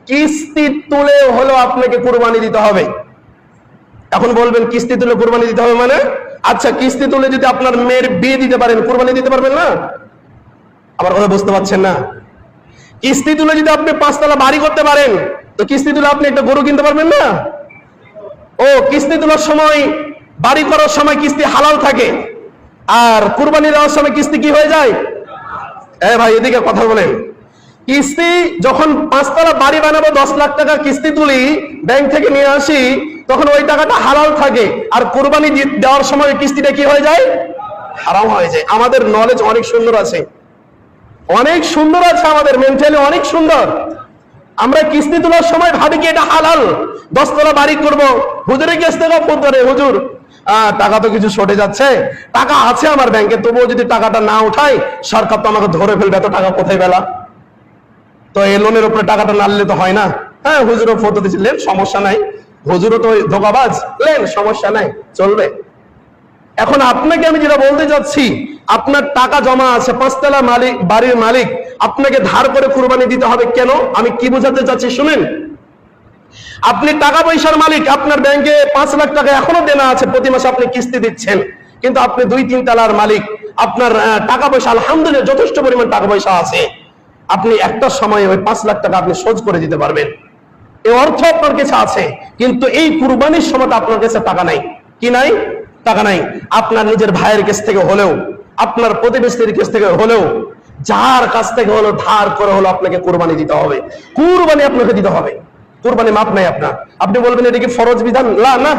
কিস্তি তুলে হলো আপনাকে কুরবানি দিতে হবে। এখন বলবেন কিস্তি তুলে কুরবানি দিতে হবে মানে? আচ্ছা, কিস্তি তুলে যদি আপনার মেয়ের বিয়ে দিতে পারেন, কুরবানি দিতে পারবেন না? আমার কথা বুঝতে পারছেন না? কিস্তি তুলে যদি আপনি 5 তলা বাড়ি করতে পারেন, তো কিস্তি তুলে আপনি একটা গরু কিনতে পারবেন না? ও, কিস্তি তোলার সময়, বাড়ি করার সময় কিস্তি হালাল থাকে, আর কুরবানি দেওয়ার সময় কিস্তি কি হয়ে যায়? ভাই এদিকে কথা বলেন। কিস্তি যখন 5 তলা বাড়ি বানাবো, 10 লাখ টাকা কিস্তি তুলি, ব্যাংক থেকে নিয়ে আসি, তখন ওই টাকাটা হালাল থাকে, আর কুরবানি দেওয়ার সময় কিস্তিটা কি হয়ে যায়? হারাম হয়ে যায়। আমাদের নলেজ অনেক সুন্দর আছে, অনেক সুন্দর আছে, আমাদের মেন্টালি অনেক সুন্দর। আমরা কিস্তি তোলার সময় ভাবি কি এটা হালাল, 10 তলা বাড়ি করব, হুজুরের কাছ থেকে ফোন করে, হুজুর টাকা তো কিছু শর্টে যাচ্ছে, টাকা আছে আমার ব্যাংকে, তবুও যদি টাকাটা না উঠাই, সরকার তো আমাকে ধরে ফেলবে, এত টাকা কোথায় পেলা? তো এই লোনের উপরে টাকাটা না নিলে তো হয় না। হ্যাঁ, হুজুরও ফটো দিচ্ছিলেন, সমস্যা নাই, হুজুরও তো ধোকাবাজ, লেন, সমস্যা নাই, চলবে। এখন আপনাকে আমি যেটা বলতে যাচ্ছি, আপনার টাকা জমা আছে, 5 তলা বাড়ির মালিক, আপনাকে ধার করে কুরবানি দিতে হবে কেন? আমি কি বোঝাতে চাচ্ছি শুনেন। আপনি টাকা পয়সার মালিক, আপনার ব্যাংকে 5 লাখ টাকা এখনো দেনা আছে, প্রতি মাসে আপনি কিস্তি দিচ্ছেন, কিন্তু আপনি 2-3 তলার মালিক, আপনার টাকা পয়সা আলহামদুলিল্লাহ যথেষ্ট পরিমাণ টাকা পয়সা আছে, আপনি একটা সময় ওই 5 লাখ টাকা আপনি শোধ করে দিতে পারবেন, এই অর্থ আপনার কাছে আছে। কিন্তু এই কুরবানির সময় আপনার কাছে টাকা নাই। কি নাই? টাকা নাই। আপনার নিজের ভাইয়ের কাছ থেকে হলেও, আপনার প্রতিবেশীর কাছ থেকে হলেও, যার কাছ থেকে হলো ধার করে হলো আপনাকে কুরবানি দিতে হবে। কুরবানি আপনাকে দিতে হবে, কুরবানি মাপ নাই আপনার। আপনি বলবেন এটা কি ফরজ বিধান? না,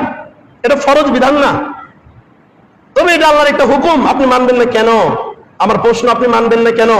এটা ফরজ বিধান না, তবে এটা আল্লাহর একটা হুকুম। আপনি মানবেন না কেন? আমার প্রশ্ন, আপনি মানবেন না কেন?